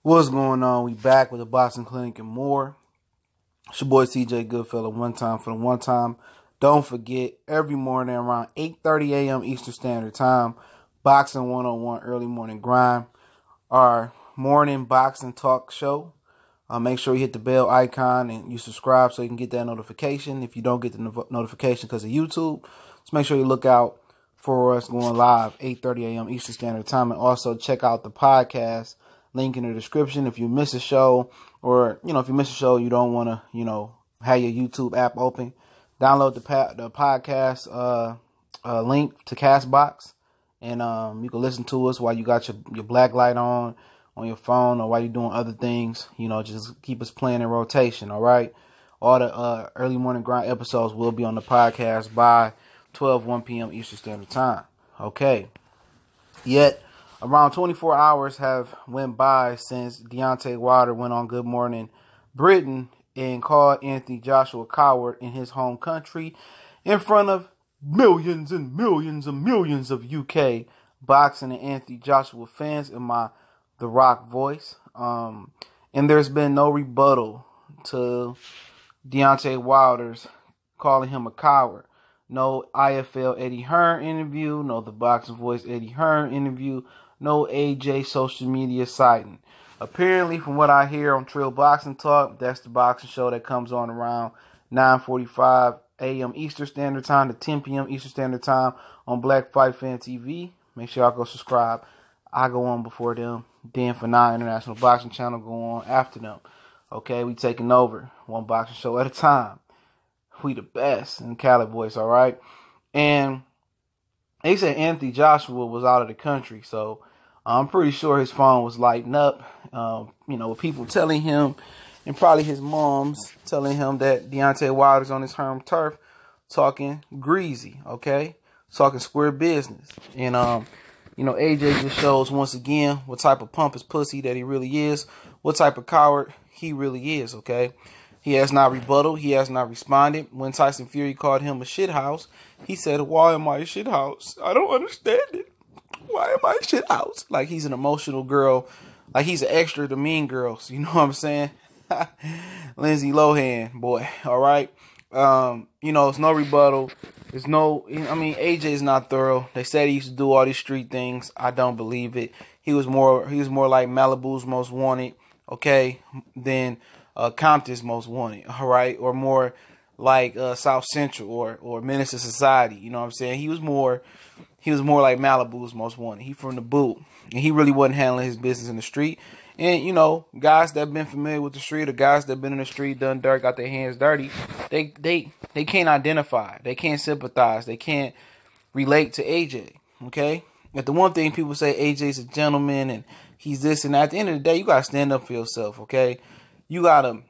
What's going on? We back with the Boxing Clinic and more. It's your boy CJ Goodfellow, one time for the one time. Don't forget, every morning around 8:30 a.m. Eastern Standard Time, Boxing 101 Early Morning Grind, our morning boxing talk show. Make sure you hit the bell icon and you subscribe so you can get that notification. If you don't get the notification because of YouTube, just make sure you look out for us going live 8:30 a.m. Eastern Standard Time. And also check out the podcast. Link in the description. If you miss a show, or if you miss a show, you don't want to have your YouTube app open, download the podcast link to Castbox, and you can listen to us while you got your black light on your phone, or while you're doing other things. Just keep us playing in rotation. All right, all the early morning grind episodes will be on the podcast by 1 p.m. Eastern Standard Time. Okay, yet around 24 hours have went by since Deontay Wilder went on Good Morning Britain and called Anthony Joshua a coward in his home country in front of millions and millions and millions of UK boxing and Anthony Joshua fans in my The Rock voice. And there's been no rebuttal to Deontay Wilder's calling him a coward. No IFL Eddie Hearn interview, no The Boxing Voice Eddie Hearn interview, no AJ social media sighting. Apparently, from what I hear on Trill Boxing Talk, that's the boxing show that comes on around 9:45 a.m. Eastern Standard Time to 10 p.m. Eastern Standard Time on Black Fight Fan TV. Make sure y'all go subscribe. I go on before them. Dan for 9 International Boxing Channel go on after them. Okay, we taking over one boxing show at a time. We the best in Cali voice, all right? And they said Anthony Joshua was out of the country, so I'm pretty sure his phone was lighting up, with people telling him, and probably his mom's telling him that Deontay Wilder's on his home turf talking greasy, okay? Talking square business. And, AJ just shows once again what type of pompous pussy that he really is, what type of coward he really is, okay? He has not rebutted. He has not responded. When Tyson Fury called him a shithouse, he said, "Why am I a shithouse? I don't understand it. Why am I a shithouse?" Like he's an emotional girl. Like he's an extra to Mean Girls. You know what I'm saying? Lindsay Lohan, boy. All right. It's no rebuttal. There's no, AJ is not thorough. They said he used to do all these street things. I don't believe it. He was more like Malibu's Most Wanted, okay, than Compton's Most Wanted, all right, or more like South Central or Menace to Society. You know what I'm saying? He was more like Malibu's Most Wanted. He from the boot, and he really wasn't handling his business in the street. And guys that been familiar with the street, or guys that been in the street, done dirt, got their hands dirty, they can't identify, they can't sympathize, they can't relate to AJ. Okay, but the one thing people say, AJ's a gentleman and he's this and that. At the end of the day, you gotta stand up for yourself. Okay. You gotta,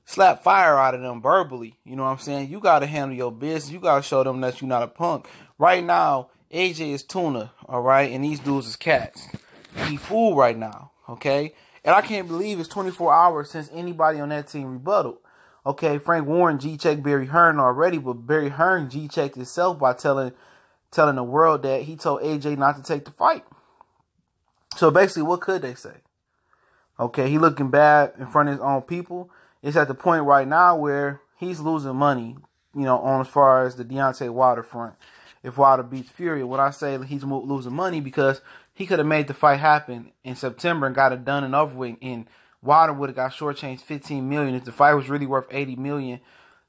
slap fire out of them verbally. You know what I'm saying? You gotta handle your business. You gotta show them that you're not a punk. Right now, AJ is tuna, all right? And these dudes is cats. He fool right now, okay? And I can't believe it's 24 hours since anybody on that team rebutted. Okay, Frank Warren G-checked Barry Hearn already, but Barry Hearn G-checked himself by telling the world that he told AJ not to take the fight. So basically, what could they say? Okay, he looking bad in front of his own people. It's at the point right now where he's losing money, on as far as the Deontay Wilder front. If Wilder beats Fury, when I say he's losing money, because he could have made the fight happen in September and got it done and over with, and Wilder would have got shortchanged $15 million. If the fight was really worth $80 million,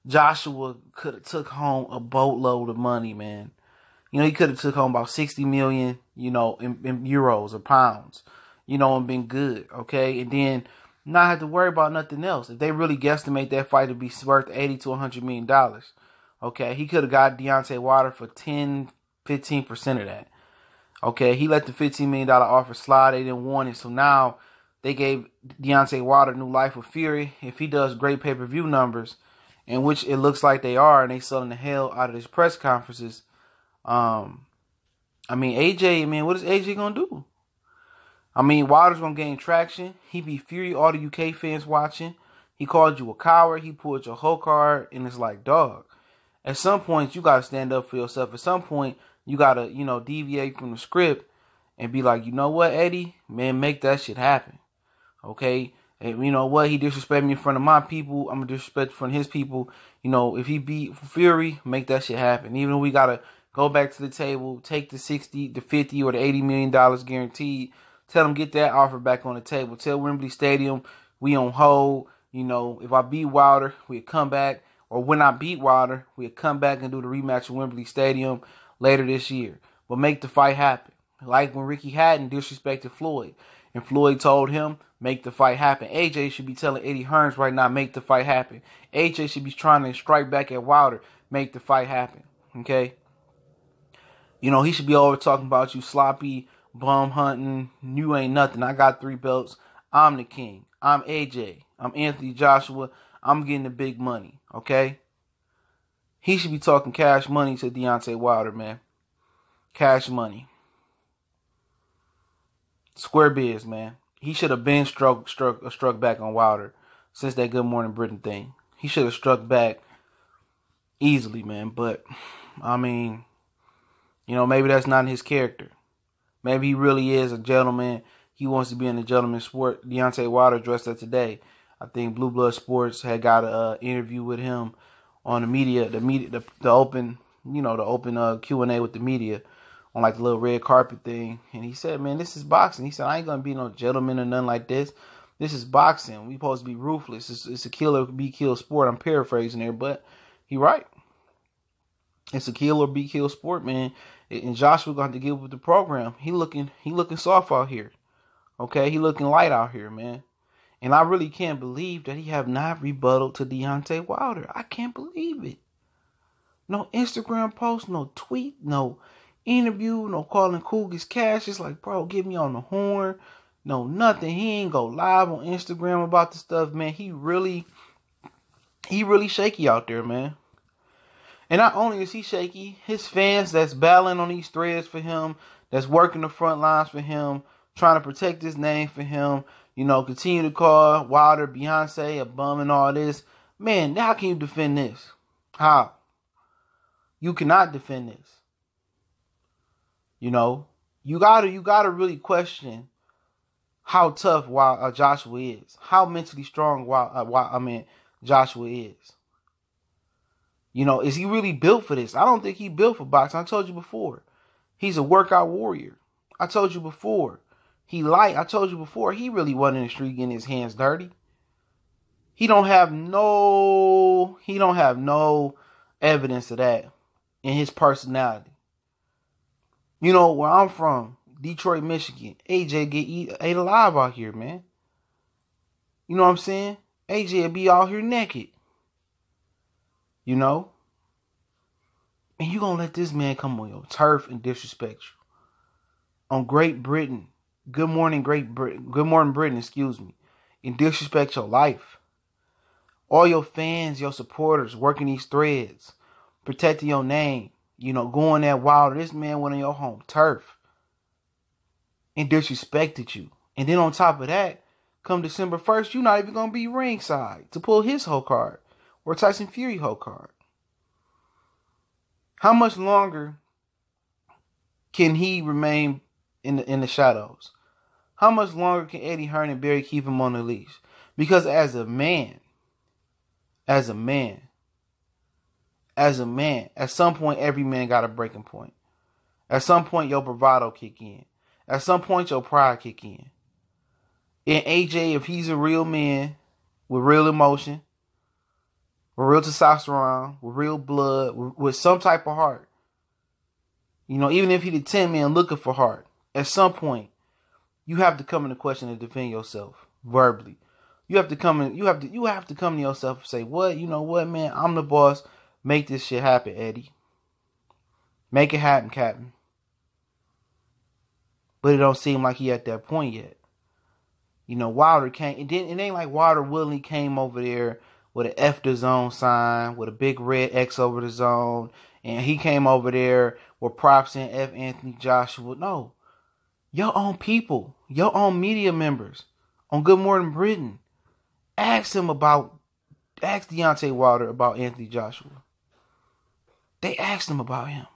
Joshua could have took home a boatload of money, man. He could have took home about 60 million, in euros or pounds, and been good, okay? And then not have to worry about nothing else. If they really guesstimate that fight to be worth $80 to $100 million, okay? He could have got Deontay Wilder for 10, 15% of that, okay? He let the $15 million offer slide. They didn't want it. So now they gave Deontay Wilder new life with Fury. If he does great pay-per-view numbers, in which it looks like they are, and they selling the hell out of his press conferences, AJ, what is AJ gonna do? Wilder's gonna gain traction. He beat Fury, all the UK fans watching. He called you a coward. He pulled your whole card, and it's like, dog. At some point, you gotta stand up for yourself. At some point, you gotta, deviate from the script and be like, you know what, Eddie, man, make that shit happen. Okay? And you know what? He disrespected me in front of my people. I'm going to disrespect in front of his people. You know, if he beat Fury, make that shit happen. Even if we got to go back to the table, take the 60, the 50, or the $80 million guaranteed. Tell him get that offer back on the table. Tell Wembley Stadium we on hold. You know, if I beat Wilder, we'll come back. Or when I beat Wilder, we'll come back and do the rematch at Wembley Stadium later this year. But make the fight happen. Like when Ricky Hatton disrespected Floyd. And Floyd told him, make the fight happen. AJ should be telling Eddie Hearns right now, make the fight happen. AJ should be trying to strike back at Wilder, make the fight happen. Okay? You know, he should be over talking about you sloppy, bum hunting, you ain't nothing. I got 3 belts. I'm the king. I'm AJ. I'm Anthony Joshua. I'm getting the big money. Okay? He should be talking cash money to Deontay Wilder, man. Cash money. Square biz, man. He should have been struck back on Wilder since that Good Morning Britain thing. He should have struck back easily, man. But, I mean, you know, maybe that's not his character. Maybe he really is a gentleman. He wants to be in the gentleman's sport. Deontay Wilder dressed up today. I think Blue Blood Sports had got an interview with him on the open Q&A with the media on like the little red carpet thing. And he said, man, this is boxing. He said, I ain't going to be no gentleman or nothing like this. This is boxing. We supposed to be ruthless. It's a kill or be killed sport. I'm paraphrasing there, but he right. It's a kill or be killed sport, man. And Joshua going to give up the program. He looking soft out here. Okay, he looking light out here, man. And I really can't believe that he have not rebutted to Deontay Wilder. I can't believe it. No Instagram post, no tweet, no interview, no calling Cougars cash. It's like, bro, get me on the horn. No, nothing. He ain't go live on Instagram about the stuff, man. He really shaky out there, man. And not only is he shaky, his fans that's battling on these threads for him, that's working the front lines for him, trying to protect his name for him, you know, continue to call Wilder, Beyonce a bum and all this. Man, how can you defend this? How? You cannot defend this. You know, you gotta really question how tough Joshua is, how mentally strong Joshua is. You know, is he really built for this? I don't think he built for boxing. I told you before, he's a workout warrior. I told you before, I told you before, he really wasn't in the street getting his hands dirty. He don't have no evidence of that in his personality. You know, where I'm from, Detroit, Michigan, AJ get ate alive out here, man. You know what I'm saying? AJ will be out here naked. You know? And you gonna let this man come on your turf and disrespect you. On Great Britain, Good Morning Britain, excuse me, and disrespect your life. All your fans, your supporters working these threads, protecting your name. You know, going that Wilder, this man went on your home turf and disrespected you. And then on top of that, come December 1st, you're not even going to be ringside to pull his whole card or Tyson Fury whole card. How much longer can he remain in the shadows? How much longer can Eddie Hearn and Barry keep him on the leash? Because as a man, at some point, every man got a breaking point. At some point, your bravado kick in. At some point, your pride kick in. And AJ, if he's a real man with real emotion, with real testosterone, with real blood, with some type of heart, you know, even if he's a 10 man looking for heart, at some point, you have to come into question and defend yourself verbally. You have to come to yourself and say, what? You know what, man? I'm the boss. Make this shit happen, Eddie. Make it happen, Captain. But it don't seem like he at that point yet. You know, Wilder came. It ain't like Wilder willingly came over there with an F the zone sign, with a big red X over the zone. And he came over there with props in F Anthony Joshua. No. Your own people, your own media members on Good Morning Britain ask Deontay Wilder about Anthony Joshua. They asked him about him.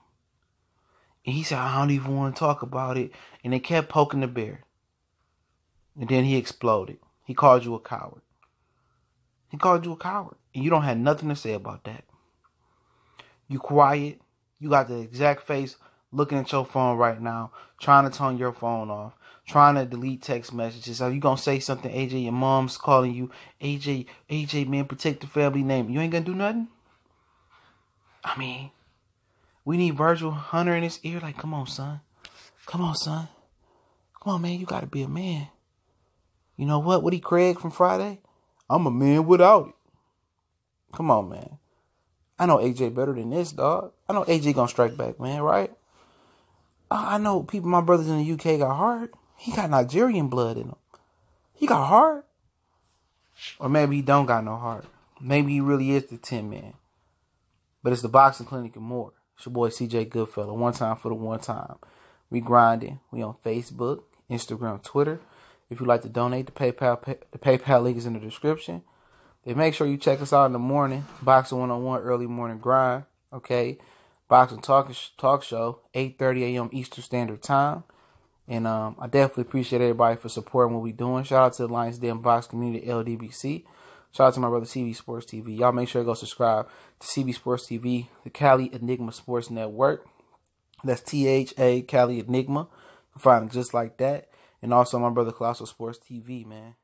And he said, I don't even want to talk about it. And they kept poking the bear. And then he exploded. He called you a coward. He called you a coward. And you don't have nothing to say about that. You quiet. You got the exact face looking at your phone right now, trying to turn your phone off, trying to delete text messages. Are you going to say something, AJ? Your mom's calling you. AJ, man, protect the family name. You ain't going to do nothing? I mean, we need Virgil Hunter in his ear. Like, come on, son. Come on, son. Come on, man. You got to be a man. You know what? Woody Craig from Friday? I'm a man without it. Come on, man. I know AJ better than this, dog. I know AJ gonna strike back, man, right? I know people, my brothers in the UK got heart. He got Nigerian blood in him. He got heart. Or maybe he don't got no heart. Maybe he really is the 10 man. But it's the Boxing Clinic and more. It's your boy CJ Goodfella. One time for the one time. We grinding. We on Facebook, Instagram, Twitter. If you'd like to donate, the PayPal link is in the description. Then make sure you check us out in the morning. Boxing 101 early morning grind. Okay. Boxing talk show, 8:30 a.m. Eastern Standard Time. And I definitely appreciate everybody for supporting what we're doing. Shout out to the Lions Den Box Community, LDBC. Shout out to my brother CB Sports TV. Y'all make sure to go subscribe to CB Sports TV, the Cali Enigma Sports Network. That's THA Cali Enigma. You can find it just like that. And also my brother Colossal Sports TV, man.